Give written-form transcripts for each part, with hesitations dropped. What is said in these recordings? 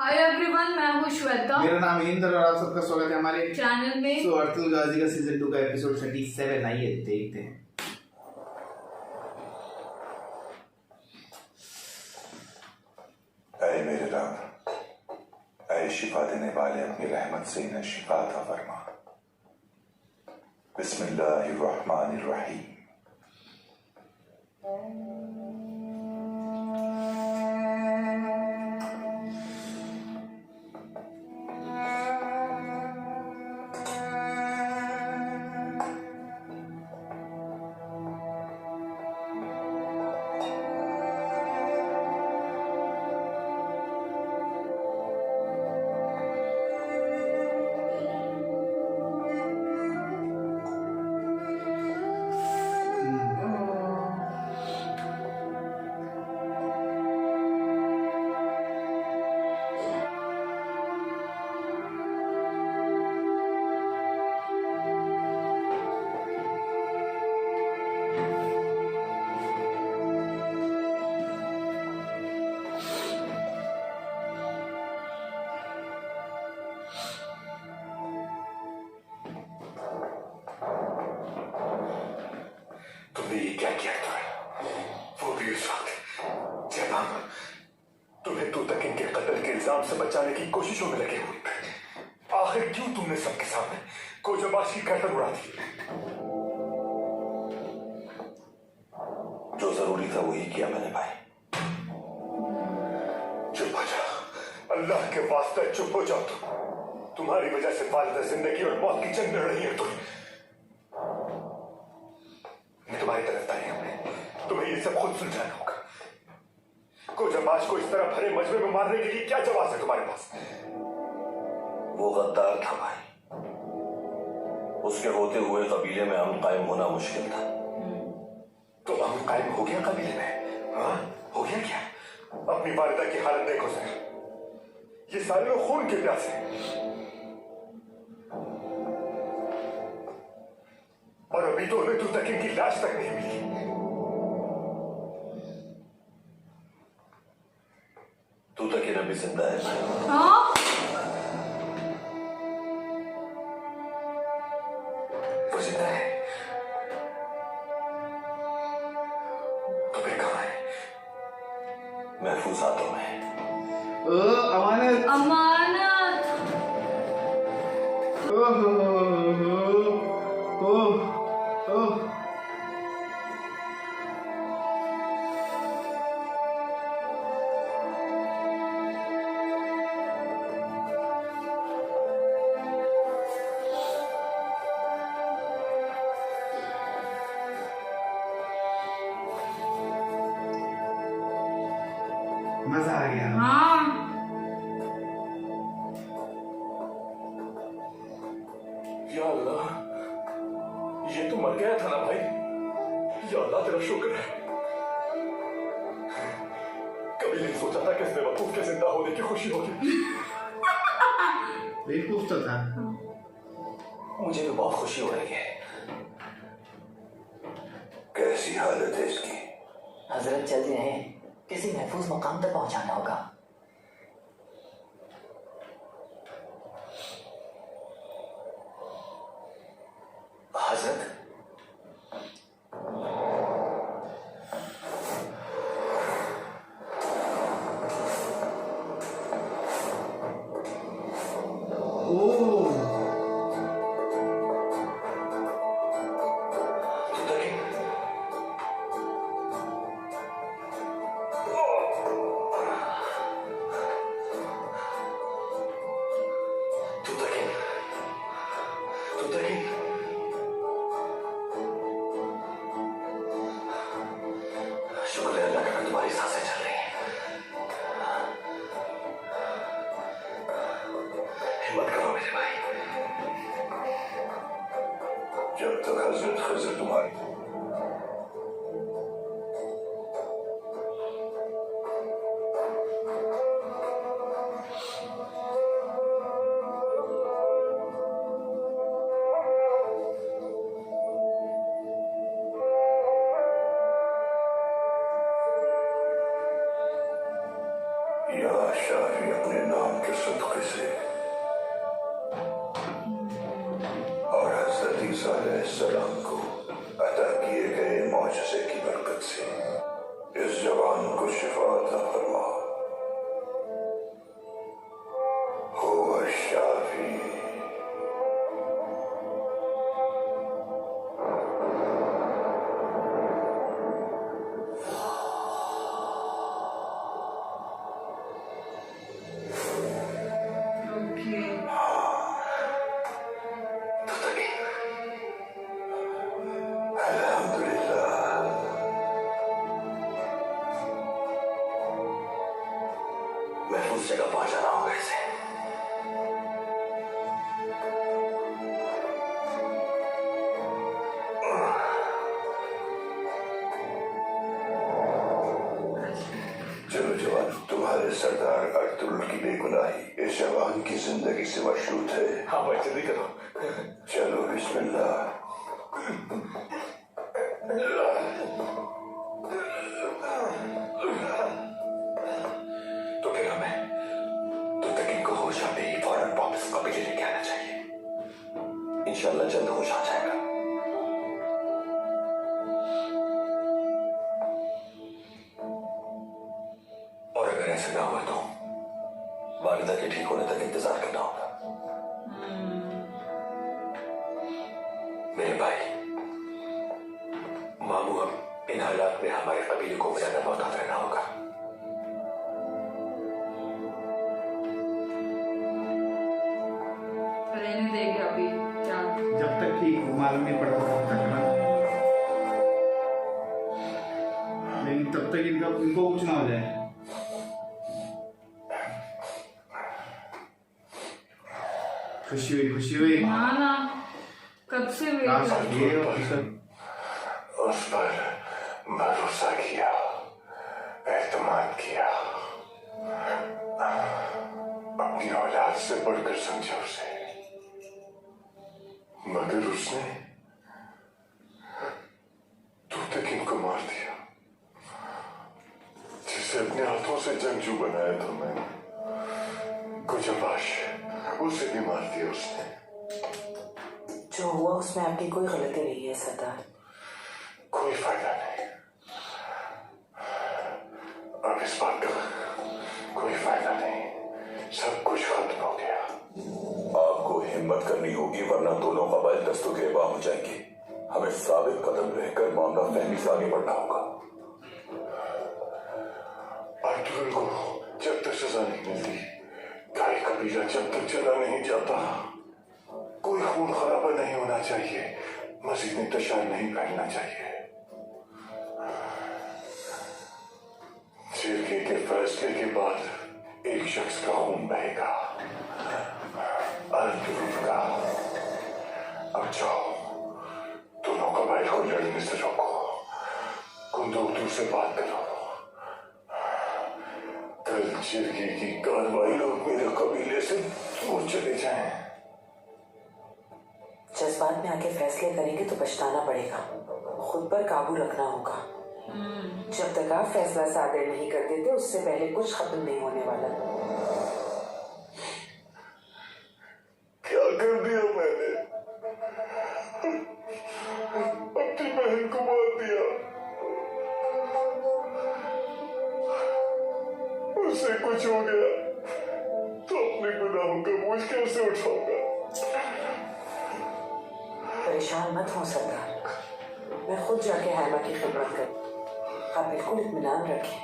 Hi everyone, मैं हूँ श्वेता। मेरा नाम इंद्र और आप सबका स्वागत है हमारे चैनल में। सो अर्थुल गाजी का सीजन 2 का एपिसोड 37 आइए देखते हैं। ऐ मेरे रब, ऐ शिफा देने वाले अपनी रहमत से इन्हें शिफा अता फरमा। बिस्मिल्लाहिर्रहमानिर्रहीम। तुमने ये क्या किया था? वो भी उस वक्त जब हम तुम्हें तूतकिन के कत्ल के इल्जाम से बचाने की कोशिशों में लगे हुए थे। आखिर क्यों तुमने सबके सामने कोजबाशी गर्दन उड़ा दी? जो जरूरी था वही किया मैंने भाई। चुप हो जाओ, अल्लाह के वास्ते चुप हो जाओ। तुम्हारी वजह से वालिदा जिंदगी और मौत की जंग लड़ रही है। तुम्हारी तरफदारी हमने तुम्हें ये सब खुद सुलझाना होगा। कोजबाश को इस तरह भरे मजमे में मारने के लिए क्या जवाब है तुम्हारे पास? वो गद्दार था भाई, उसके होते हुए कबीले में अमन कायम होना मुश्किल था। तो अमन कायम हो गया कबीले में? हाँ, हो गया क्या? अपनी वालिदा की हालत देखो सर, ये सारे लोग खून के प्यासे हैं और अभी तो उन्हें तूतकिन की लाश तक नहीं मिली। तूतकिन अभी जिंदा है। हाँ? वो जिंदा है तो फिर कहाँ है? महफूज हाथों में। अमानत अमानत। मजा आ गया। हाँ, या अल्लाह, ये तो मर गया था ना भाई। या अल्लाह तेरा शुक्र है। कभी नहीं सोचा था कि इस बेवकूफ के जिंदा होने की खुशी होगी। बेवकूफ तो था। मुझे भी बहुत खुशी हो रही है। कैसी हालत है इसकी? हजरत जल्दी रहे, किसी महफूज मकाम तक पहुंचाना होगा। हजरत, शुक्र है अल्लाह का तुम्हारी सांसें चल रही हैं। हिम्मत करो मेरे भाई। शिफा अता फरमा। हुवा शाफी। ओके। तो तक अल्हम्दुलिल्लाह। महफूज जगह पहुंचाना होगा इसे। चलो जवान, तुम्हारे सरदार अर्तुगरुल की बेगुनाही इस जवान की जिंदगी से मशरूत है। हाँ भाई जल्दी करो। चलो बिस्मिल्लाह। तो फिर हमें तो तक इनको होश आते ही फौरन वापस कबीले लेके आना चाहिए। इंशाल्लाह जल्द होश आ जाएगा। और अगर ऐसा ना हुआ तो वालिदा के ठीक होने तक इंतजार करना होगा। मेरे भाई मामू, अब इन हालात में हमारे कबीले को ज्यादा मोहतात रहना होगा। रहने देगा अभी क्या? जब तक कि मालूम नहीं पड़ता तब तक ना, लेकिन तब तक इनको कुछ ना हो जाए। खुशी हुई ना कब से वेट लास्ट कर रही ये हूँ। ऑफिसर उस पर भरोसा किया, एतमाद किया, अपनी औलाद से बढ़कर समझा उसे, मगर उसने तू तक इनको मार दिया। जिसे अपने हाथों से जंगजू बनाया था मैंने, कुजबाश, उसे भी मार दिया उसने। जो हुआ उसमें आपकी कोई गलती नहीं है सरदार। कोई फायदा नहीं, अब इस बात का कोई फायदा नहीं, सब कुछ खत्म हो गया। आपको हिम्मत करनी होगी वरना दोनों कबाइल दस्तों के बाम हो जाएंगे। हमें साबित कदम रहकर मामला फहमी से आगे बढ़ना होगा। अर्तुगरुल को जब तक सजा नहीं मिलती, गाय कबीला जब तक चला नहीं जाता, कोई खून खराबा नहीं होना चाहिए, मजीद इंतशार नहीं फैलना चाहिए। जिरगे के फैसले के बाद एक शख्स का खून बहेगा, अर्तुगरुल का। अब जाओ, दोनों कबाइल को लड़ने से रोको, कुंदोतू से बात करो। कल जिरगे की कार्रवाई लोग मेरे कबीले से दूर चले जाएं। जज्बात में आके फैसले करेंगे तो पछताना पड़ेगा। खुद पर काबू रखना होगा। जब तक आप फैसला सादर नहीं कर देते उससे पहले कुछ खत्म नहीं होने वाला। क्या कर दिया मैंने? अपनी बहन को मार दिया, उससे कुछ हो गया तो अपने गुनाहों का बोझ कैसे उठाऊंगा? परेशान मत हो सरदार, मैं खुद जाके हैमा की खिदमत कर। आप बिल्कुल इत्मीनान रखें।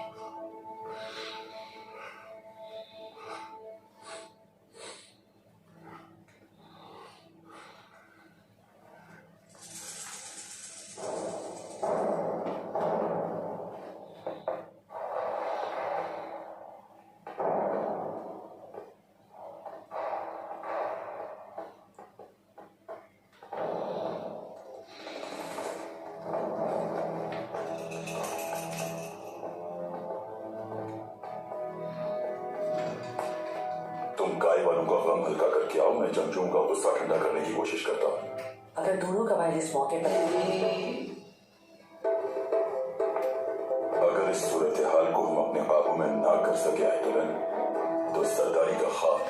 तुम गाय वालों का गम हल्का करके आओ, मैं जंगजुओं का गुस्सा ठंडा करने की कोशिश करता हूँ। अगर दोनों कबाइल इस मौके पर अगर इस सूरत हाल को हम अपने काबू में ना कर सके आयतुलन, तो सरदारी का ख्वाब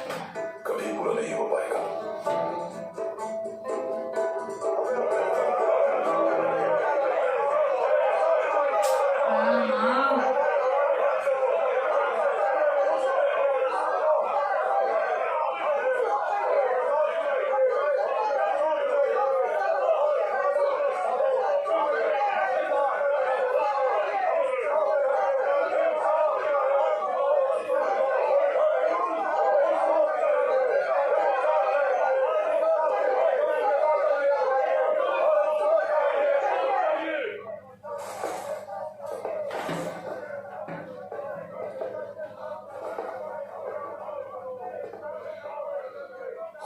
कभी पूरा नहीं हो पाएगा।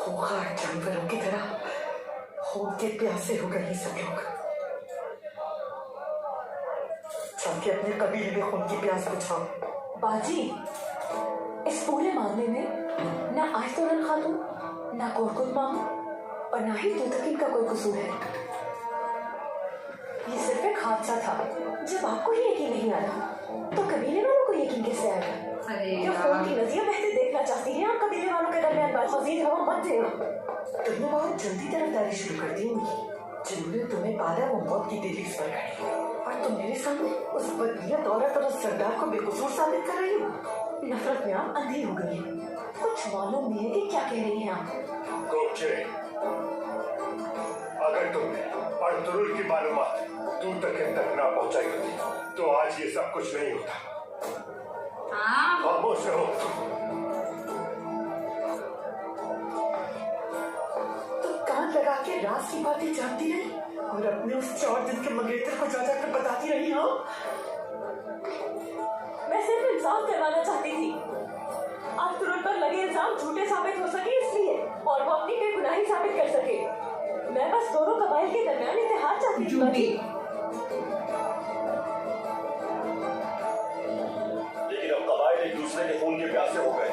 खूंखार जानवरों की तरह खून के प्यासे हो गए सब लोग। जाके अपने कबीले में खून की प्यास बुझाओ। बाजी, इस पूरे मामले में ना आयतुलन खातून, ना कोरकुत मामा और ना ही तूतकिन का कोई कसूर है। ये सिर्फ एक हादसा था। जब आपको ही यकीन नहीं आ रहा तो कबीले वालों को यकीन कैसे आएगा? अरे जो फोन की नदियां बहते देखना चाहती हैं, आप कबीले वालों के दरमियान बात मजीद हवा मत देना। तुमने बहुत जल्दी तरफदारी शुरू कर दी उनकी। जिन्होंने तुम्हें पाला वो मौत की दहलीज पर खड़ी, और तुम मेरे सामने उस बदनीयत औरत और उस सरदार को बेकसूर साबित कर रही हो। नफरत में आप अंधी हो गई है। कुछ मालूम नहीं है कि क्या कह रही हैं आप। गोपचे, अगर तुमने अर्तुरुल की मालूमात तक ना पहुंचाई होती तो आज ये सब कुछ नहीं होता। हाँ खामोश रहो। तुम कान लगा के राज की बातें जानती रही और अपने उस 4 दिन के मंगेतर को जा जाकर बताती रही। हाँ, मैं सिर्फ इंसाफ करवाना चाहती थी। आप तुरंत पर लगे इल्जाम झूठे साबित हो सके इसलिए, और वो अपनी बेगुनाही साबित कर सके। मैं बस दोनों कबाइल के दरमियान इत्तेहाद चाहती थी। झूठी। लेकिन अब कबाइल एक दूसरे के खून के प्यासे हो गए।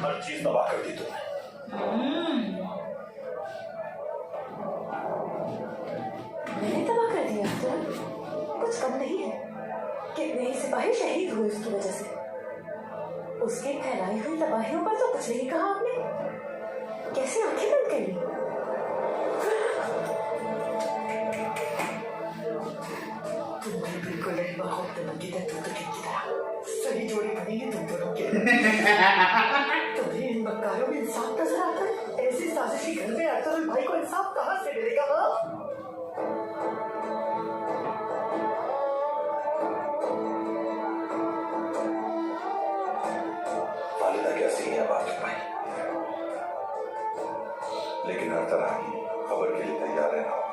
हर चीज तबाह कर दी तुमने। मैंने तबाह कर दिया तो कुछ कम नहीं है। कितने ही सिपाही शहीद हुए उसकी वजह से। उसकी फैलाई हुई तबाहियों पर तो कुछ नहीं कहा आपने। कैसे आंखें बंद कर ली? तुम बिल्कुल की तरह सही जोड़ी बनेगी तुम दोनों के। तुम्हें इन मक्कारों में इंसाफ नजर आता है? ऐसी साजिशी घर में अर्तुरुल भाई को इंसाफ कहाँ से मिलेगा? हाँ? वालिदा कैसी है बाकी भाई, लेकिन हर तरह की खबर के लिए तैयार रहना होगा।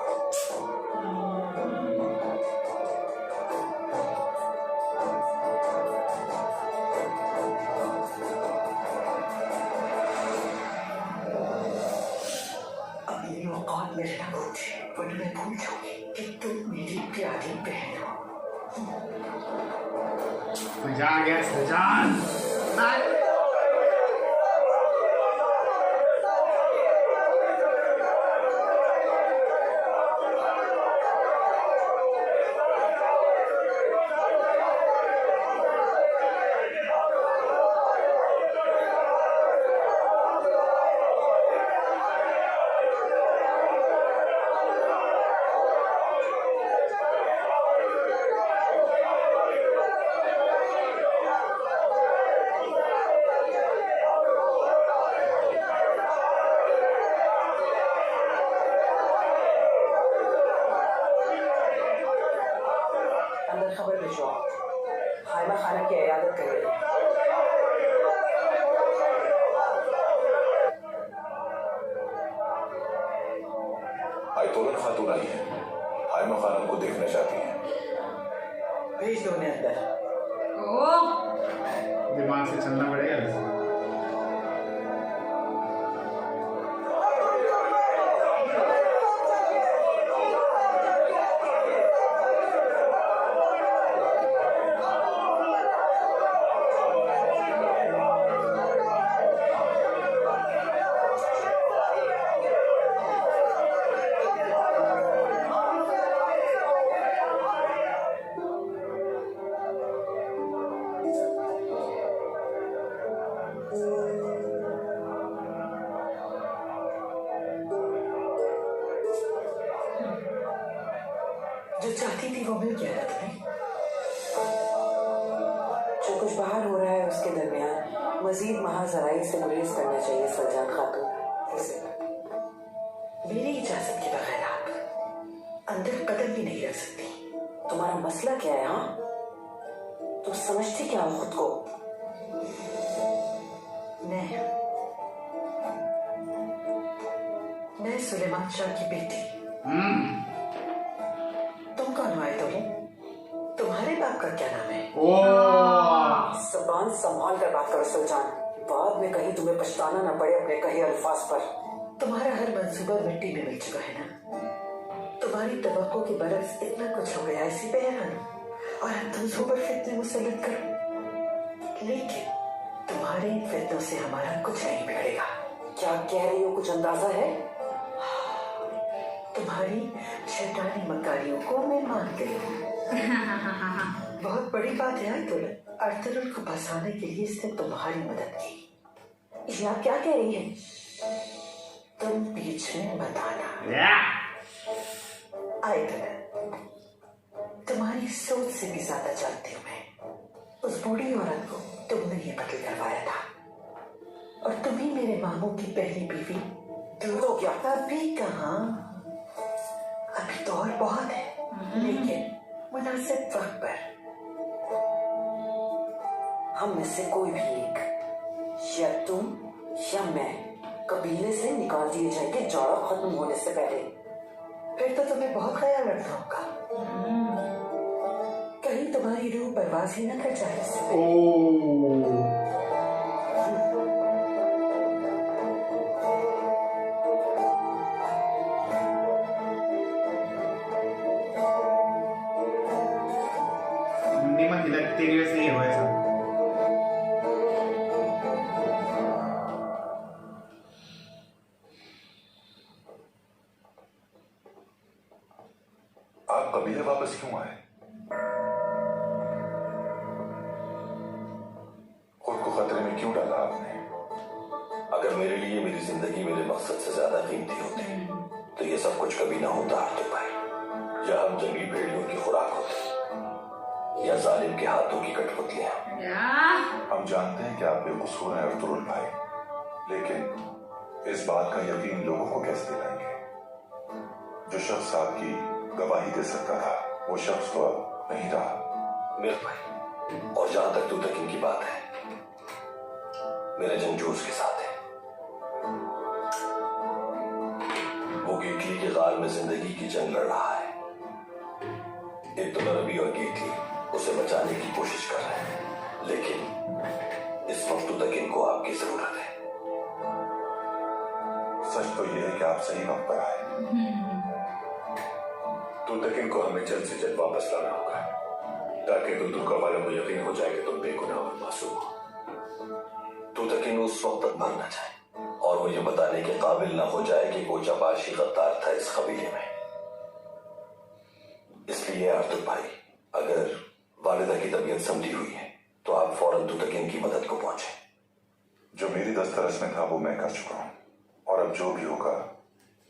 अब ये औकात में रहना भूले, वरना मैं भूल जाऊंगी कि तुम मेरी प्यारी बहन हो। मजा आ गया सजान। अंदर खबर भिजवाओ, हाइमा खाना की इयादत करेगी। आयतुलन खातून आई है, हाइमा खानम को देखना चाहती है। भेज दो उन्हें अंदर। ओ दिमाग से चलना पड़ेगा वैसे। जो चाहती थी वो मिल गया ना तुम्हें। जो कुछ बाहर हो रहा है उसके दरमियान मजीद महाजराई से गुरेज करना चाहिए सलजान खातून। कैसे? मेरी इजाजत के बगैर आप अंदर कदम भी नहीं रख सकती। तुम्हारा मसला क्या है? हाँ, तुम समझती क्या हो खुद को? मैं सुलेमान शाह की बेटी। तुम कौन हो आयतुल? तुम्हारे बाप का क्या नाम है? ओ जबान संभाल कर बात करो सुल्तान। बाद में कहीं तुम्हें पछताना न पड़े अपने कहे अल्फाज पर। तुम्हारा हर मंसूबा मिट्टी में मिल चुका है ना। तुम्हारी तवक्को के बरक्स इतना कुछ हो गया इसी पे हैरान हूं। और अब तुम सुपर फितने मुसल्लत करो, लेकिन तुम्हारे इन फितनों से हमारा कुछ नहीं बिगड़ेगा। क्या कह रही हो, कुछ अंदाजा है? तुम्हारी शैतानी मकारियों को मैं मान गई हूँ। बहुत बड़ी बात है आयतुल। अर्थरुल को फंसाने के लिए इसने तुम्हारी मदद की। ये आप क्या कह रही हैं? तुम बीच में मत आना। आयतुल, तुम्हारी सोच से भी ज्यादा जानती हूँ मैं। उस बूढ़ी औरत को तुमने ये कत्ल करवाया था, और तुम ही मेरे मामू की पहली बीवी। दूर हो गया। अभी कहाँ, अभी तो और बहुत है, लेकिन मुनासिब वक्त पर। हम में से कोई भी एक, या तुम या मैं, कबीले से निकाल दिए जाएंगे जाड़ा खत्म होने से पहले। फिर तो तुम्हें बहुत ख्याल रखना होगा, कहीं तुम्हारी रूह परवाज ही न कर जाए इससे पहले। तेरी वजह से ये हुआ है सब। आप कबीले वापस क्यों आए? खुद को खतरे में क्यों डाला आपने? अगर मेरे लिए मेरी जिंदगी मेरे मकसद से ज्यादा कीमती होती तो ये सब कुछ कभी ना होता आर्थिक भाई। या हम जंगली भेड़ियों की खुराक होते, या जालिम के हाथों की कठपुतलियां। हम जानते हैं कि आप बेकसूर हैं अर्तुरुल भाई, लेकिन इस बात का यकीन लोगों को कैसे दिलाएंगे? जो शख्स आपकी गवाही दे सकता था, वो शख्स तो अब नहीं रहा। मेरे भाई, और जहां तक तू तक इनकी बात है, मेरे जंजूस के साथ है। वो गिटली के गाल में जिंदगी की जंग लड़ रहा है। एक तो नरबी और गिटली उसे बचाने की कोशिश कर रहे हैं, लेकिन इस वक्त तक इनको आपकी जरूरत है। सच तो यह है कि आप सही वक्त पर आए। तो तक इनको हमें जल्द से जल्द वापस लाना होगा, ताकि दुर्गा वालों को यकीन हो जाए कि तुम बेगुनाह और मासूम हो। तो तक इन उस वक्त तक मर न जाए और वो ये बताने के काबिल ना हो जाए कि वो जबाशी गद्दार था इस कबीले में। इसलिए आर्तुर भाई, अगर वालिदा की तबीयत समझी हुई है तो आप फौरन तू तक इनकी मदद को पहुंचे। जो मेरी दस्तरस में था वो मैं कर चुका हूं, और अब जो भी होगा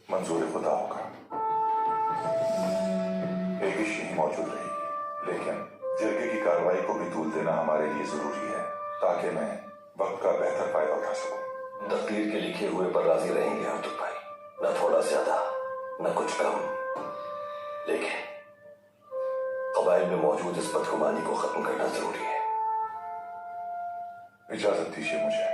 मंजूर खुदा होगा। एक ही ही मौजूद रहेगी, लेकिन जिरगे की कार्रवाई को भी तूल देना हमारे लिए जरूरी है, ताकि मैं वक्त का बेहतर फायदा उठा सकूं। तकदीर के लिखे हुए पर राजी रहेंगे आर्तुर भाई, न थोड़ा ज्यादा न कुछ कम, लेकिन कबाइल में मौजूद इस बदगुमानी को खत्म करना जरूरी है। इजाजत दीजिए मुझे।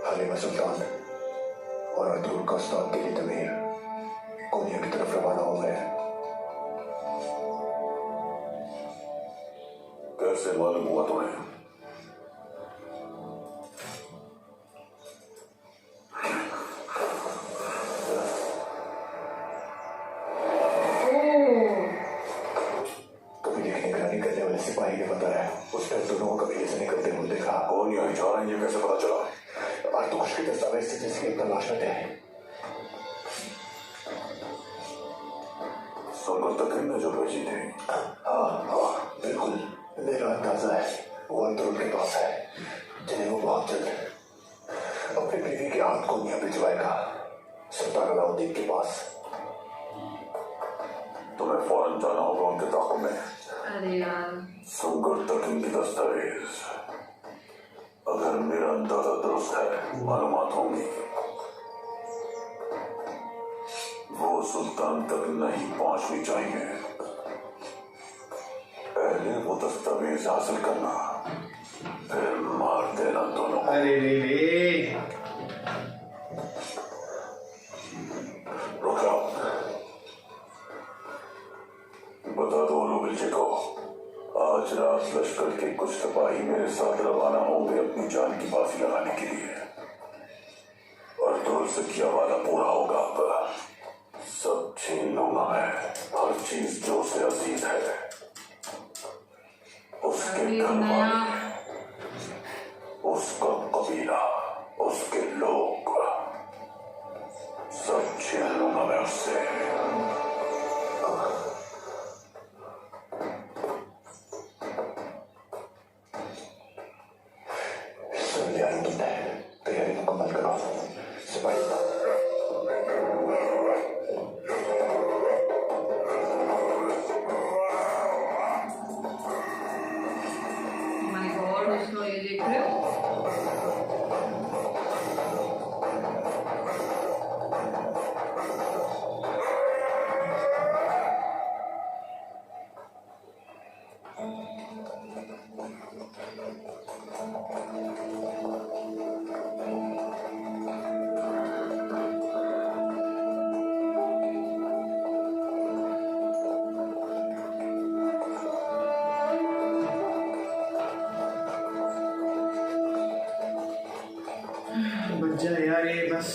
हलीमा सुल्तान और अर्तुरुल का उस्ताद दिली तमीर कोनिया की तरफ रवाना हो गए हैं। कैसे मालूम हुआ तुम्हें? सुनकर तक ने जो भेजी थी। हाँ, बिल्कुल मेरा अंदाजा है वो अंदर उनके पास है, जिन्हें वो बहुत जल्द अपनी बीवी के हाथ को नहीं भिजवाएगा सुल्तान अलाउद्दीन के पास। तुम्हें फौरन जाना होगा उनके ताकों में। अरे यार, सुनकर तक इनकी दस्तावेज, अगर मेरा अंदाजा दुरुस्त है, मालूमात होंगी। वो सुल्तान तक नहीं पहुंचनी चाहिए। पहले वो दस्तावेज हासिल करना, फिर मार देना दोनों को। अरे रे रुक जाओ, बता दो नोबिल को आज रात लश्कर के कुछ सिपाही मेरे साथ रवाना होंगे अपनी जान की बाजी लगाने के लिए, और दुरुस्त किया वाला पूरा होगा। अब सब छीन लूंगा मैं, हर चीज जो उसे अजीज है, उसके अभी घर नया वाले, उसका कबीला, उसके लोग, सब छीन लूंगा मैं उससे। सुन लिया है तुमने, तैयारी मुकम्मल करो सिपाही। माय गॉड, उसको ये देख रहे हो? बच जा यार ये बस।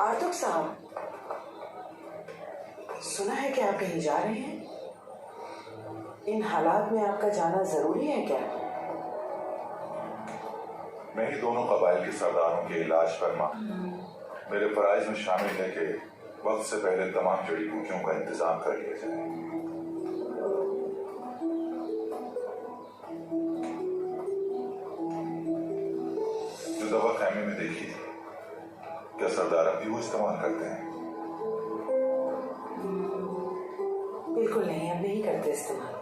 आतुक साहब, सुना है कि आप कहीं जा रहे हैं। इन हालात में आपका जाना जरूरी है क्या? मैं ही दोनों कबाइल के सरदारों के इलाज फरमा मेरे फराइज में शामिल है कि वक्त से पहले तमाम जड़ी बूटियों का इंतजाम कर लिया जाए। जो दवा खैमे में देखी थी, क्या सरदार अब भी वो इस्तेमाल करते हैं? बिल्कुल नहीं, अब नहीं करते इस्तेमाल।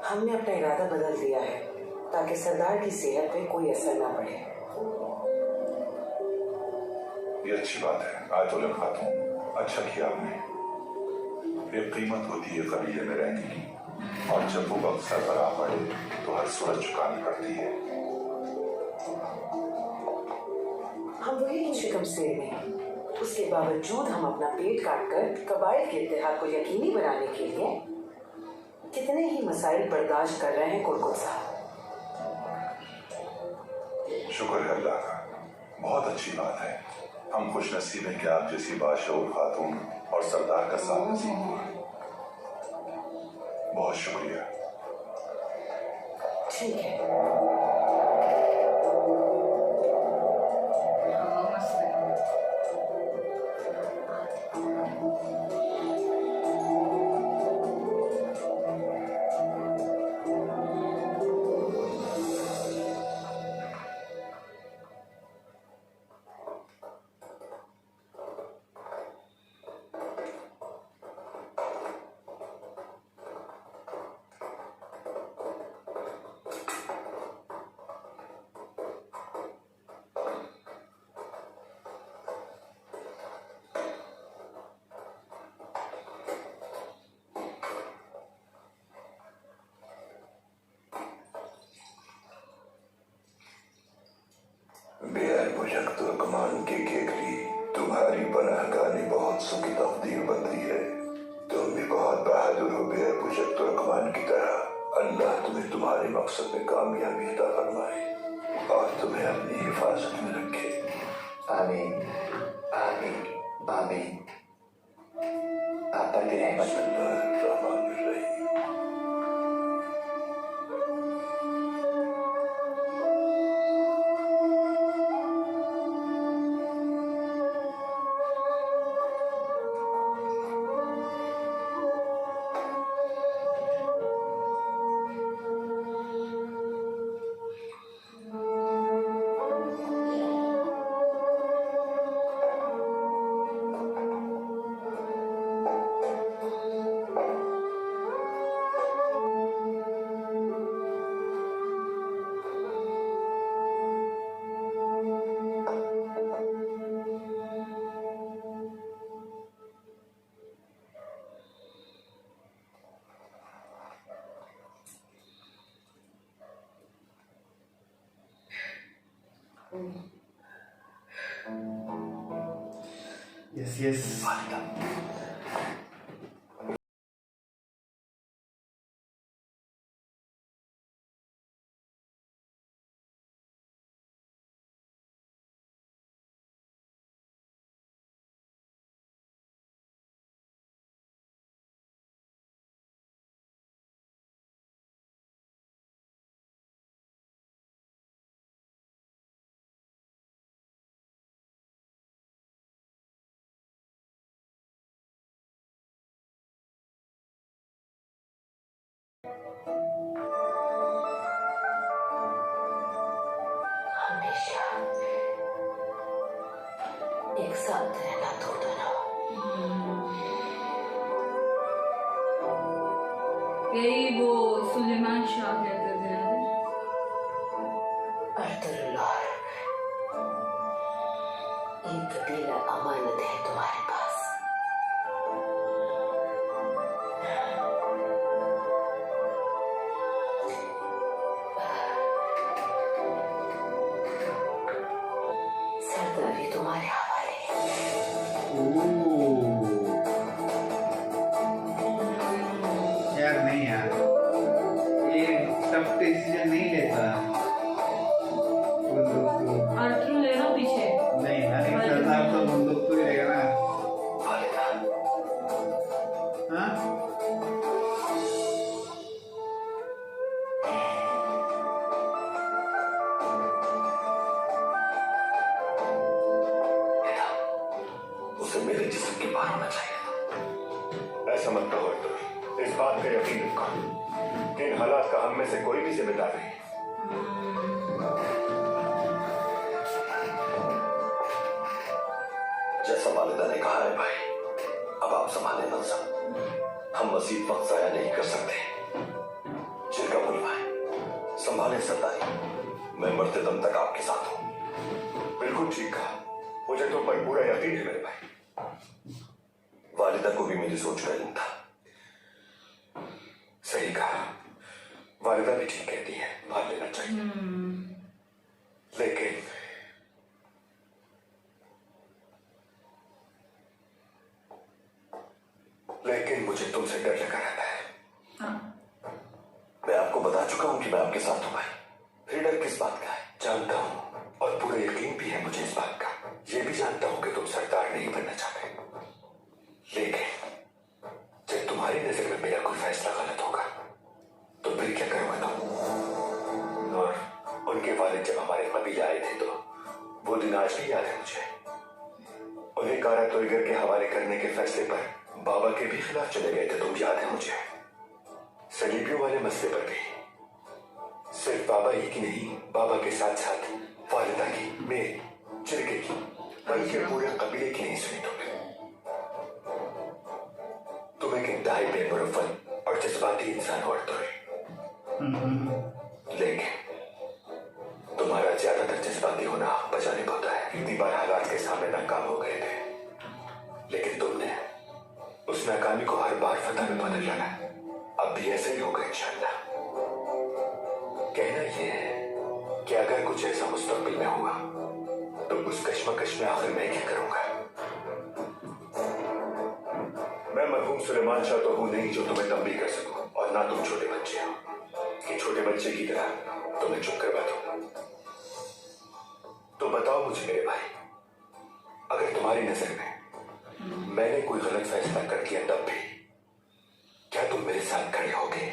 हमने अपना इरादा बदल दिया है ताकि सरदार की सेहत पे कोई असर ना पड़े। ये अच्छी बात है आयतुल खातून, अच्छा किया आपने। एक कीमत होती है कबीले में रहने की, और जब वो वक्त सरबराह पड़े तो हर सूरत चुकानी पड़ती है। हम वही शिकम से हैं। उसके बावजूद हम अपना पेट काटकर कबाइल के इत्तेहाद को यकीनी बनाने के लिए कितने ही मसाइल बर्दाश्त कर रहे हैं कुलकुल साहब। शुक्र है अल्लाह का, बहुत अच्छी बात है। हम खुश नसीब हैं कि आप जैसी बादशाह खातून और सरदार का साथ नसीब हुआ। बहुत शुक्रिया। ठीक है। हाँ, मस्त है। बेशक तुर्कमान के केकली, तुम्हारी पनाहगानी बहुत सुखी तब्दील बदली है। तुम भी बहुत बहादुर हो गए बेशक तुर्कमान की तरह। अल्लाह तुम्हें तुम्हारे मकसद में कामयाबी अता फरमाए और तुम्हें अपनी हिफाजत में रखे। आमीन आमीन आमीन। आप पर की रहमत। बिस्मिल्लाहिर्रहमानिर्रहीम। Yes yes. हमेशा एक साथ रहना तो दोनों। यही वो सुलेमान शाह कहते थे। अर्तुल्लाह, ये कबीला अमानत है तुम्हारे पास। सरदारी तुम्हारे हवाले। यार नहीं यार, ये टफ डिसीजन नहीं लेता बंदूक को। अर्जुन ले लो पीछे। नहीं नहीं, सरदार तो बंदूक तो ही रहेगा ना। हाँ उसे मेरे जिस्म के पार होना चाहिए था। ऐसा मत कहो अर्तुर, इस बात का यकीन रखो कि इन हालात का हम में से कोई भी जिम्मेदार नहीं। जैसा वालिदा ने कहा है भाई, अब आप संभाले मंजर। हम मजीद वक्त जाया नहीं कर सकते। चिरका बोल भाई, संभाले सरदारी। मैं मरते दम तक आपके साथ हूँ। बिल्कुल ठीक कहा, मुझे तुम पर पूरा यकीन है मेरे भाई। वालिदा को भी मेरी सोच का इल्म था। सही कहा, वालिदा भी ठीक कहती है, भाग लेना चाहिए। लेकिन मुझे तुमसे डर लगा रहता है। मैं आपको बता चुका हूं कि मैं आपके साथ हूं भाई। फिर डर किस बात का है? जानता हूं और पूरा यकीन भी है मुझे इस बात का। ये भी जानता हूं कि तुम सरदार नहीं बनना चाहते, लेकिन जब तुम्हारी नजर में मेरा कोई फैसला गलत होगा तो फिर क्या करोगे तुम? और उनके वालिद जब हमारे कबीले आए थे तो वो दिन आज भी याद है मुझे। उन्हें कारा तोयगर के हवाले करने के फैसले पर बाबा के भी खिलाफ चले गए थे, तुम याद है मुझे। सलीबियों वाले मसले पर भी सिर्फ बाबा ही की नहीं, बाबा के साथ साथ वालिदा की, मेरी, चिरके की, बल्कि पूरे कबीले की नहीं सुनी तुमने। तुम एक इंतहाई बेमुरव्वत और जज्बाती इंसान हो अर्तुर, लेकिन तुम्हारा ज्यादातर जज्बाती होना बजाने होता है। इतनी बार हालात के सामने नाकाम हो गए थे, लेकिन तुमने उस नाकामी को हर बार फतह में बदल डाला। अब भी ऐसे ही होगा इंशाअल्लाह। कहना यह है कि अगर कुछ ऐसा मुस्तकबिल में हुआ तो उस कश्मकश में आखिर मैं क्या करूंगा? मैं मरहूम सुलेमान शाह तो हूं नहीं जो तुम्हें तंबी कर सकूं, और ना तुम छोटे बच्चे हो कि छोटे बच्चे की तरह तुम्हें चुप करवा दूं। तो बताओ मुझे मेरे भाई, अगर तुम्हारी नजर में मैंने कोई गलत फैसला कर दिया तब भी क्या तुम मेरे साथ खड़े होगे?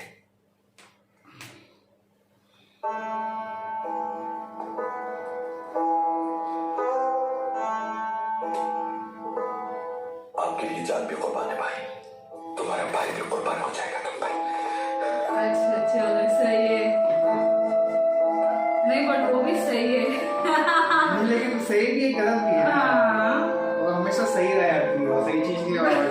आपके लिए जान भी कुर्बान है भाई, तुम्हारा भाई भी कुर्बान हो जाएगा तुम पर। अच्छा चलो सही है। नहीं बट वो भी सही है। नहीं, लेकिन सही भी है, गलत भी है। हाँ। वो हमेशा सही रहा है, वो सही चीज की आवाज है।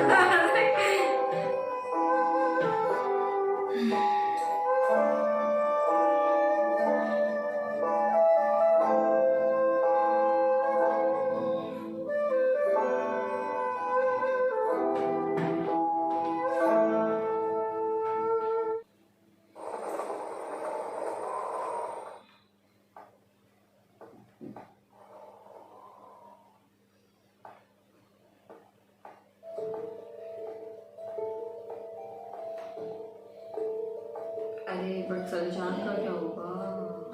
अरे बट सलजान का क्या होगा?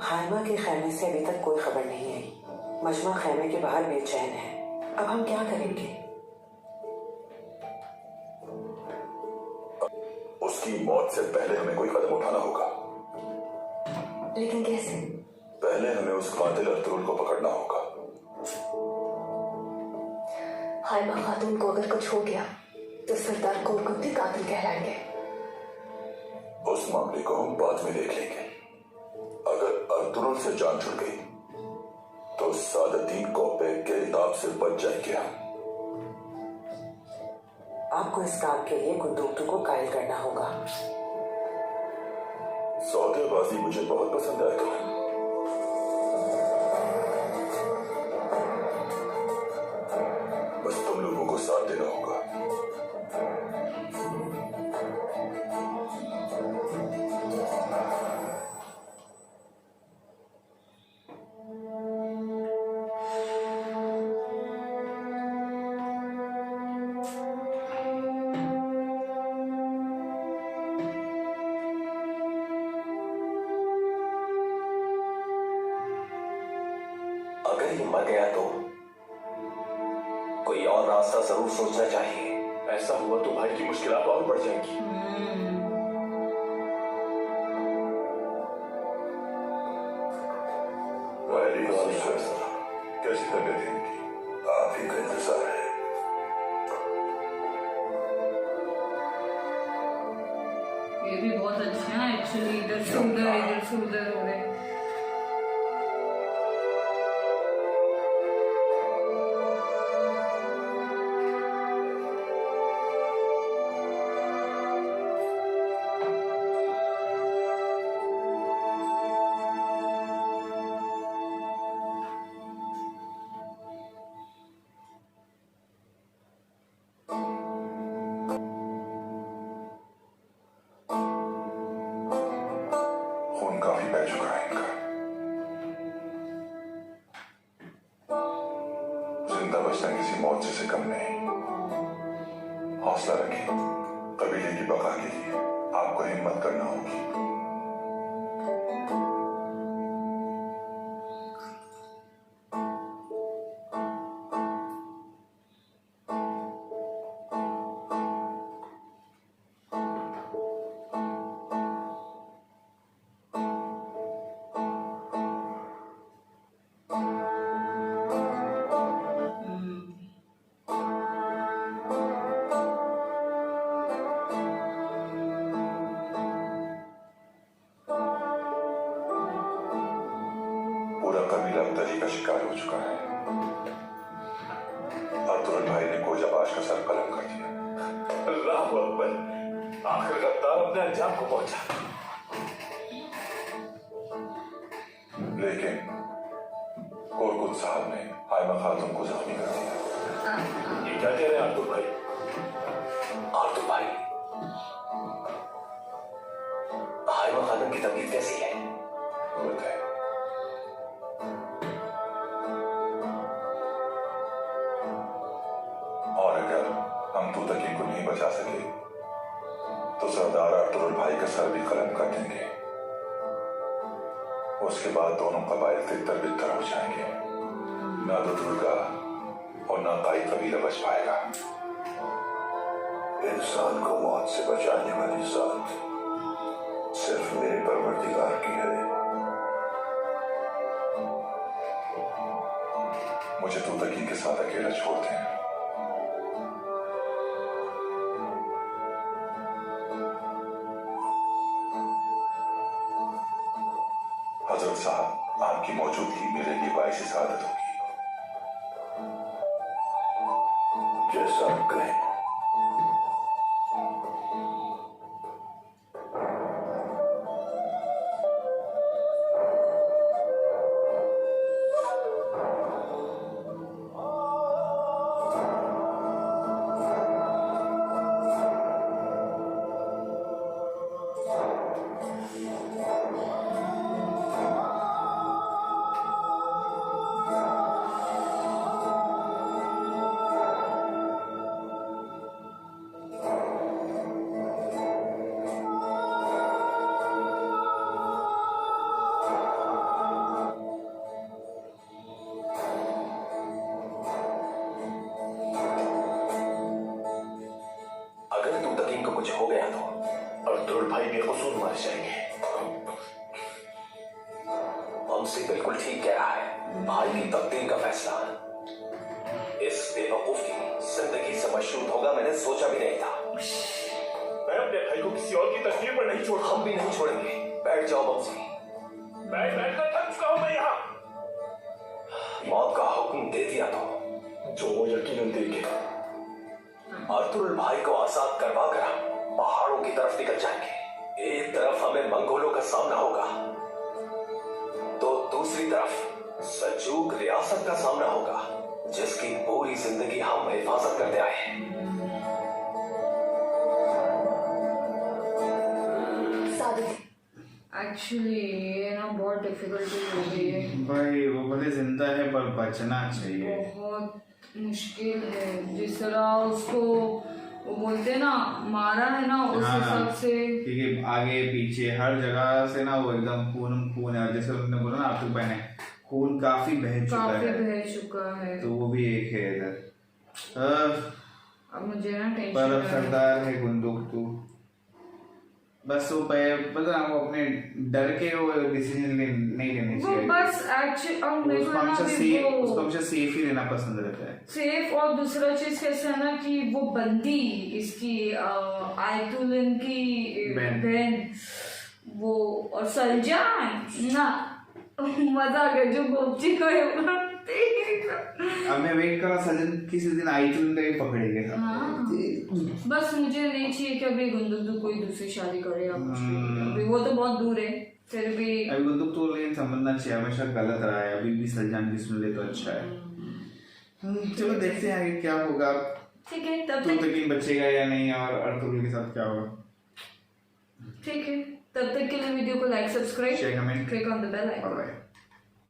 हाइमा के खैमे से अभी तक कोई खबर नहीं आई। मजमा खैमे के बाहर बेचैन है। अब हम क्या करेंगे? उसकी मौत से पहले हमें कोई कदम उठाना होगा। लेकिन कैसे? पहले हमें उस कातिल अर्तुगरुल को पकड़ना होगा। हाइमा खातून को अगर कुछ हो गया तो सरदार कोरकुट भी कातिल कहलाएंगे। उस मामले को हम बाद में देख लेंगे। अगर अर्तुगरुल से जान छुट गई तो सादतीन कौपे के इताब से बच जाएंगे हम। आपको इस काम के लिए कुंदुक्तु को कायल करना होगा। सौदेबाजी मुझे बहुत पसंद है तुम्हें। बस तुम लोगों को साथ देना होगा। अगर ये मर गया तो कोई और रास्ता जरूर सोचना चाहिए। ऐसा हुआ तो भाई की मुश्किलात और बढ़ जाएंगी। कैसी तबीयत है इनकी? आप ही का इंतजार है। ये भी बहुत अच्छा है एक्चुअली, इधर से उधर हो रहे। खून काफी बह चुका है इनका। जिंदा बचना किसी मौत से कम नहीं। हौसला रखिए। कबीले की बका के लिए आपको हिम्मत करना होगी। पूरा कबीला तली का शिकार हो चुका है। अर्तुगरुल भाई ने कोजाबाश का सर कलम कर दिया। अल्लाह अकबर, आखिर गद्दार अपने अंजाम को पहुंचा। लेकिन कोरकुट साहब ने हाइमा खातून को जख्मी कर दिया। ये क्या कह रहे हैं अर्तुगरुल भाई? अर्तुगरुल भाई, हाइमा खातून की तबीयत कैसी है? बताए तो सरदार अर्तुगरुल भाई का सर भी कलम कर देंगे। उसके बाद दोनों कबाइल तितर बितर हो जाएंगे। ना तो दुर्गा और ना काई कबीला बच पाएगा। इंसान को मौत से बचाने वाली जात सिर्फ मेरे परवरदिगार की है। मुझे तूतकी के साथ अकेला छोड़ दें। हजरत साहब, आपकी मौजूदगी मेरे लिए बाइस सादत होगी। जैसा आप कहें। कुछ हो गया तो अर्तुगरुल भाई बेकसूर मर जाएंगे। हमसे बिल्कुल ठीक कह रहा है। भाई की तकदीर का फैसला इस बेवकूफ की जिंदगी से मशरूत होगा, मैंने सोचा भी नहीं था। मैं अपने भाई को किसी और की तकदीर पर नहीं छोड़। हम भी नहीं छोड़ेंगे। बैठ जाओ बमसी। बैठकर थक चुका हूं मैं यहाँ। मौत का हुक्म दे दिया तो जो वो यकीनन देंगे। अर्तुगरुल भाई को आजाद करवा कर हम पहाड़ों की तरफ निकल जाएंगे। एक तरफ हमें मंगोलों का सामना होगा तो दूसरी तरफ सल्जूक रियासत का सामना होगा, जिसकी पूरी जिंदगी हम हिफाजत करते आए हैं। एक्चुअली ये ना बहुत डिफिकल्टी हो गई है भाई। वो भले जिंदा है पर बचना चाहिए। बहुत मुश्किल है। जिस तरह उसको वो बोलते ना मारा है ना, उस हिसाब से क्योंकि आगे पीछे हर जगह से ना वो एकदम खून है। जैसे उन्होंने बोला ना आपकी बहन है, खून काफी बह चुका है तो वो भी एक है इधर। अब मुझे ना टेंशन पर सरदार है गुंदुक तू बस वो पता वो अपने डर के वो डिसीजन नहीं लेने चाहिए। बस एक्चुअली उसको हमेशा सेफ ही रहना पसंद रहता है। सेफ। और दूसरा चीज कैसा है ना कि वो बंदी इसकी आयतुलन की बहन वो और सलजान ना मजा आ गया जो गोपची को अब मैं वेट कर रहा सजन किसी दिन आयतुलन का पकड़ेंगे। बस मुझे नहीं चाहिए कि अभी गुंदुक कोई दूसरी शादी करे या कुछ भी। अभी वो तो बहुत दूर है फिर भी। अभी गुंदुक तो लेकिन समझना चाहिए, हमेशा गलत रहा है। अभी भी सलजान की सुन ले तो अच्छा है। चलो देखते हैं आगे क्या होगा। ठीक है तब तक बचेगा या नहीं और अर्तुगरुल के साथ क्या होगा। ठीक है तब तक के लिए वीडियो को like subscribe share comment click on the bell icon.